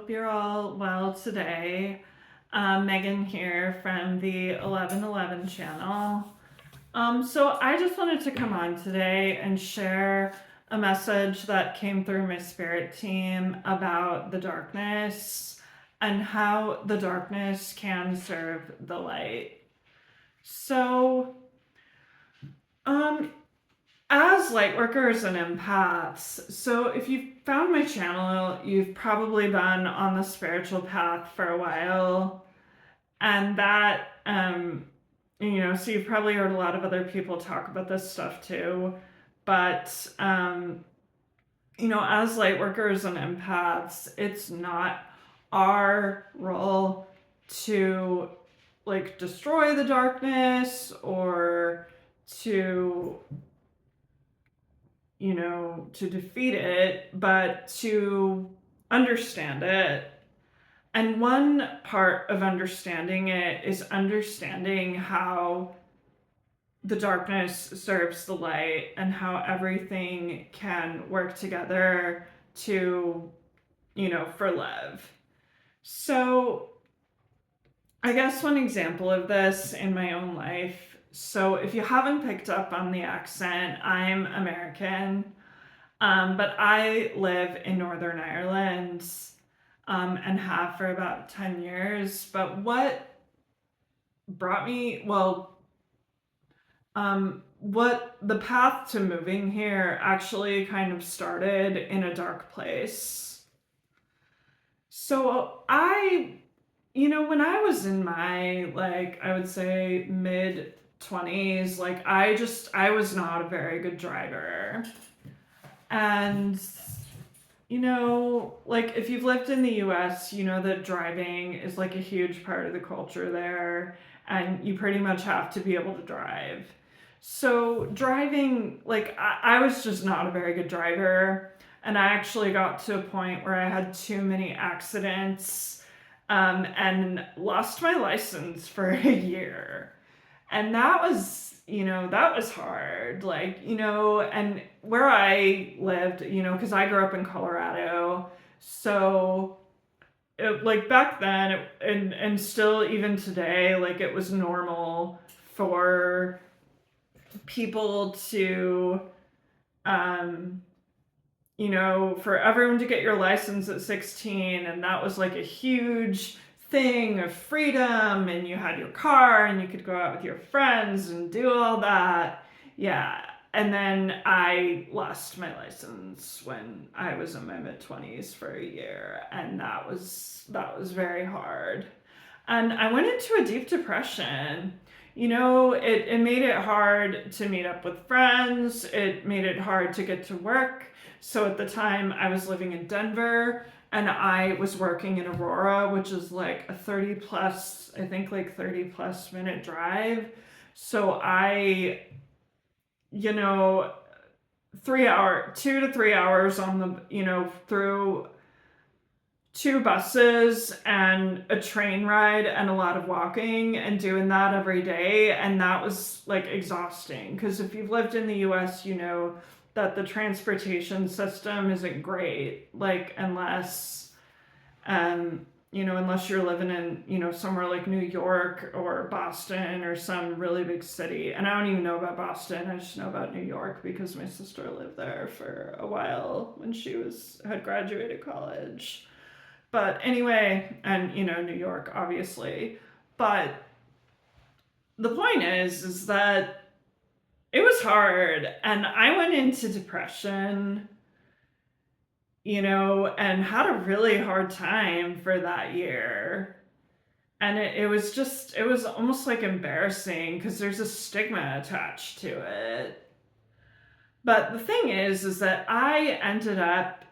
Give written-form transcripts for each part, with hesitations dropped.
hope you're all well today. Megan here from the 1111 channel. So I just wanted to come on today and share a message that came through my spirit team about the darkness and how the darkness can serve the light. So, um, as light workers and empaths, so if you've found my channel, you've probably been on the spiritual path for a while, and so you've probably heard a lot of other people talk about this stuff too. But, as light workers and empaths, it's not our role to destroy the darkness or to to defeat it, but to understand it. And one part of understanding it is understanding how the darkness serves the light and how everything can work together to, for love. So I guess one example of this in my own life. So if you haven't picked up on the accent, I'm American, but I live in Northern Ireland, and have for about 10 years. But what brought me, what the path to moving here actually kind of started in a dark place. So when I was in my, I would say mid 20s, I was not a very good driver. And, if you've lived in the US, you know that driving is a huge part of the culture there, and you pretty much have to be able to drive. So driving, I was just not a very good driver, and I actually got to a point where I had too many accidents, and lost my license for a year. And that was hard, and where I lived, because I grew up in Colorado. So back then, and still even today, it was normal for people to, for everyone to get your license at 16, and that was a huge thing of freedom, and you had your car and you could go out with your friends and do all that. Yeah. And then I lost my license when I was in my mid-20s for a year, and that was very hard. And I went into a deep depression. It made it hard to meet up with friends. It made it hard to get to work. So at the time I was living in Denver, and I was working in Aurora, which is a 30 plus minute drive. So I, 2 to 3 hours on the, through 2 buses and a train ride and a lot of walking, and doing that every day. And that was exhausting, because if you've lived in the US, that the transportation system isn't great, unless you're living in, somewhere like New York or Boston or some really big city. And I don't even know about Boston, I just know about New York because my sister lived there for a while when she had graduated college. But anyway, and New York, obviously. But the point is that it was hard, and I went into depression, and had a really hard time for that year. And it was almost embarrassing, because there's a stigma attached to it. But the thing is that I ended up,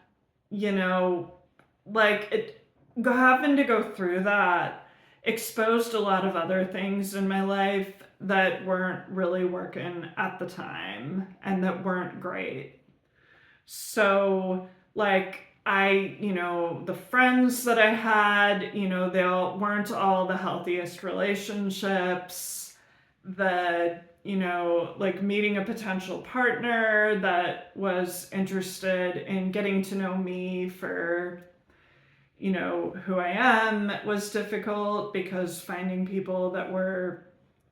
having to go through that exposed a lot of other things in my life that weren't really working at the time and that weren't great. So the friends that I had, they weren't all the healthiest relationships. Meeting a potential partner that was interested in getting to know me for, who I am was difficult, because finding people that were,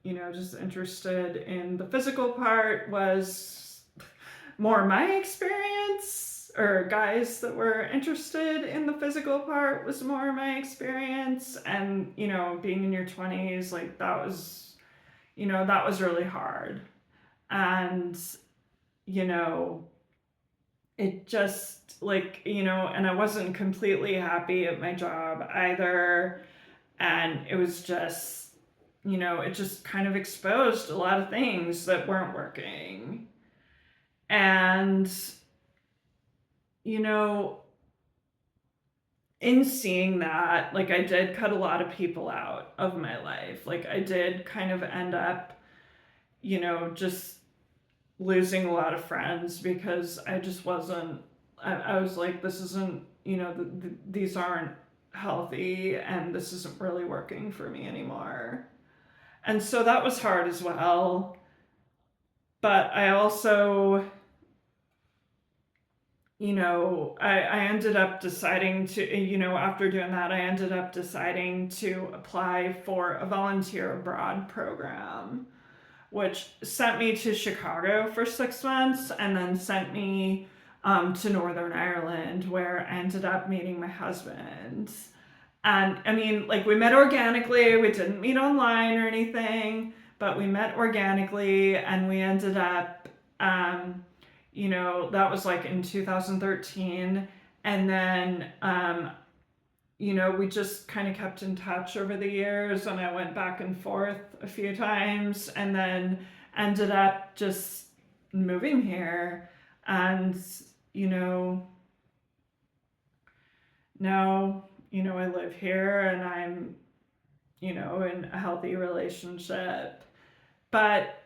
just interested in the physical part was more my experience, or guys that were interested in the physical part was more my experience. And, being in your 20s, like that was really hard. And, you know, it just like, and I wasn't completely happy at my job either. And it was just, it just kind of exposed a lot of things that weren't working. And, you know, in seeing that, like, I did cut a lot of people out of my life. Like, I did kind of end up, just losing a lot of friends, because I just wasn't, I was like, this isn't, these aren't healthy, and this isn't really working for me anymore. And so that was hard as well. But I also, I ended up deciding to, after doing that, I ended up deciding to apply for a volunteer abroad program, which sent me to Chicago for 6 months, and then sent me to Northern Ireland, where I ended up meeting my husband. And I mean, like, we met organically, we didn't meet online or anything, but we met organically, and we ended up, that was like in 2013. And then, we just kind of kept in touch over the years, and I went back and forth a few times, and then ended up just moving here. And, now, I live here, and I'm, in a healthy relationship. But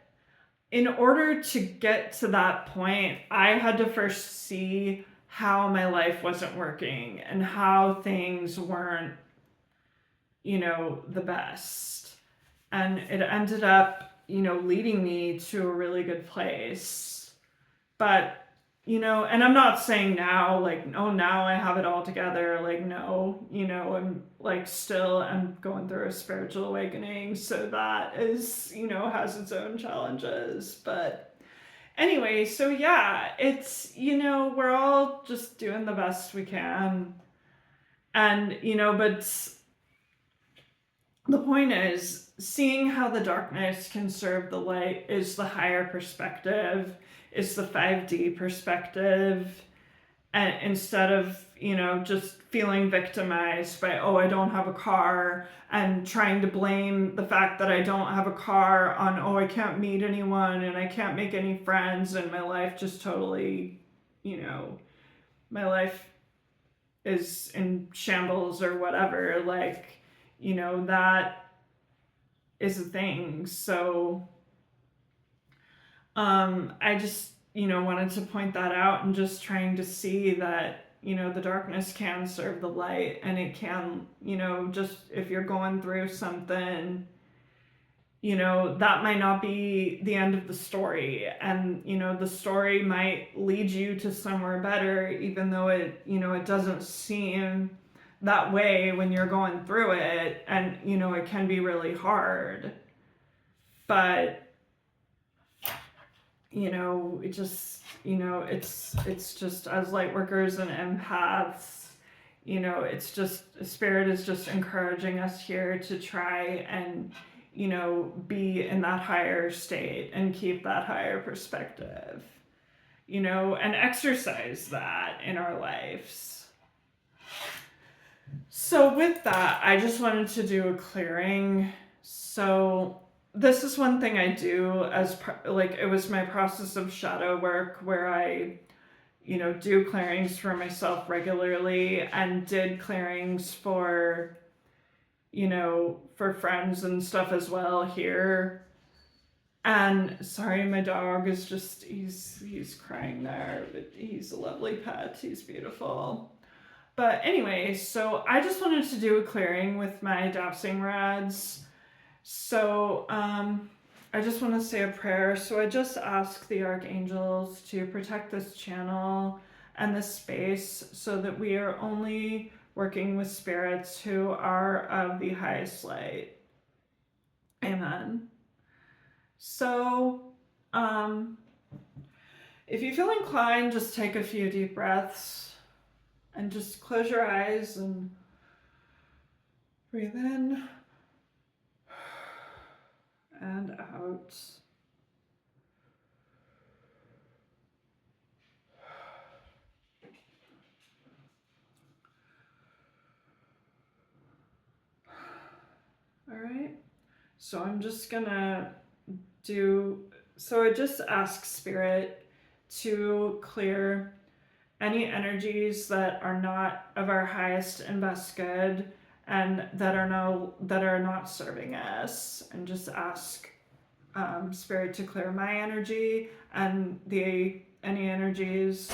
in order to get to that point, I had to first see how my life wasn't working, and how things weren't, the best. And it ended up, leading me to a really good place. But, and I'm not saying now, like, oh, now I have it all together. Like, no, I'm like, I'm going through a spiritual awakening. So that is, has its own challenges. But anyway, so yeah, it's, we're all just doing the best we can. And, but the point is, seeing how the darkness can serve the light is the higher perspective, is the 5D perspective. And instead of, just feeling victimized by, oh, I don't have a car, and trying to blame the fact that I don't have a car on, oh, I can't meet anyone, and I can't make any friends, and my life just totally, my life is in shambles or whatever. Like, that is a thing. So I just, wanted to point that out, and just trying to see that, the darkness can serve the light, and it can, just if you're going through something, that might not be the end of the story. And, the story might lead you to somewhere better, even though it, it doesn't seem that way when you're going through it. And, it can be really hard. But, it just, it's just, as light workers and empaths, it's just, Spirit is just encouraging us here to try and, be in that higher state, and keep that higher perspective, and exercise that in our lives. So with that, I just wanted to do a clearing. So this is one thing I do as like, it was my process of shadow work, where I, do clearings for myself regularly, and did clearings for, for friends and stuff as well here. And sorry, my dog is just, he's crying there, but he's a lovely pet. He's beautiful. But anyway, so I just wanted to do a clearing with my dowsing rods. So I just want to say a prayer. So I just ask the archangels to protect this channel and this space, so that we are only working with spirits who are of the highest light. Amen. So, if you feel inclined, just take a few deep breaths and just close your eyes and breathe in and out. All right. So I'm just gonna I just ask Spirit to clear any energies that are not of our highest and best good and that are not serving us, and just ask Spirit to clear my energy and any energies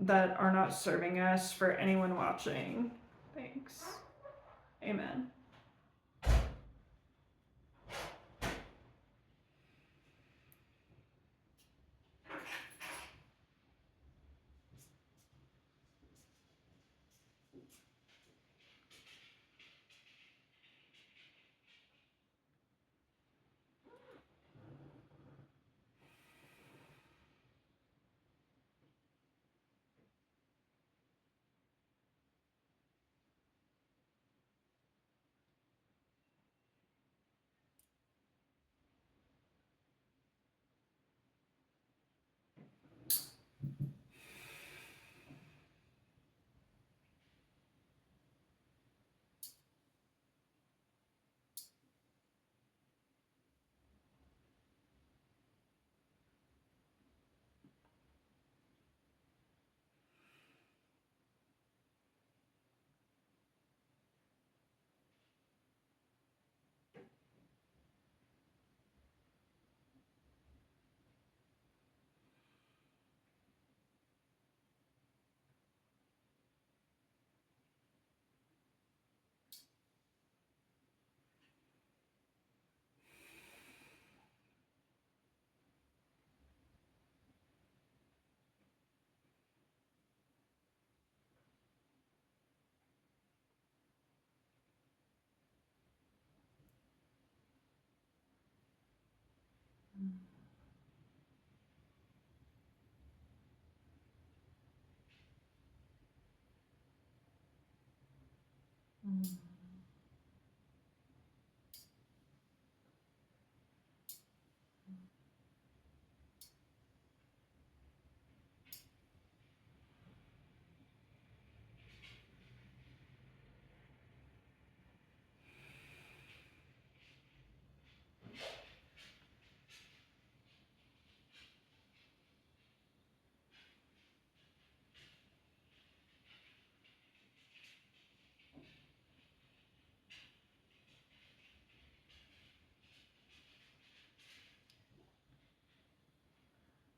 that are not serving us for anyone watching. Thanks. Amen.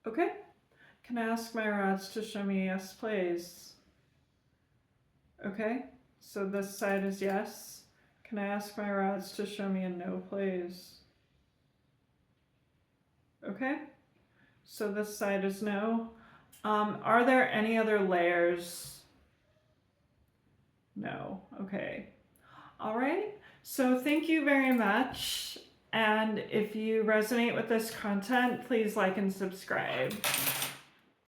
Okay. Can I ask my rods to show me yes, please? Okay. So this side is yes. Can I ask my rods to show me a no, please? Okay. So this side is no. Are there any other layers? No. Okay. All right. So thank you very much. And if you resonate with this content, please like and subscribe.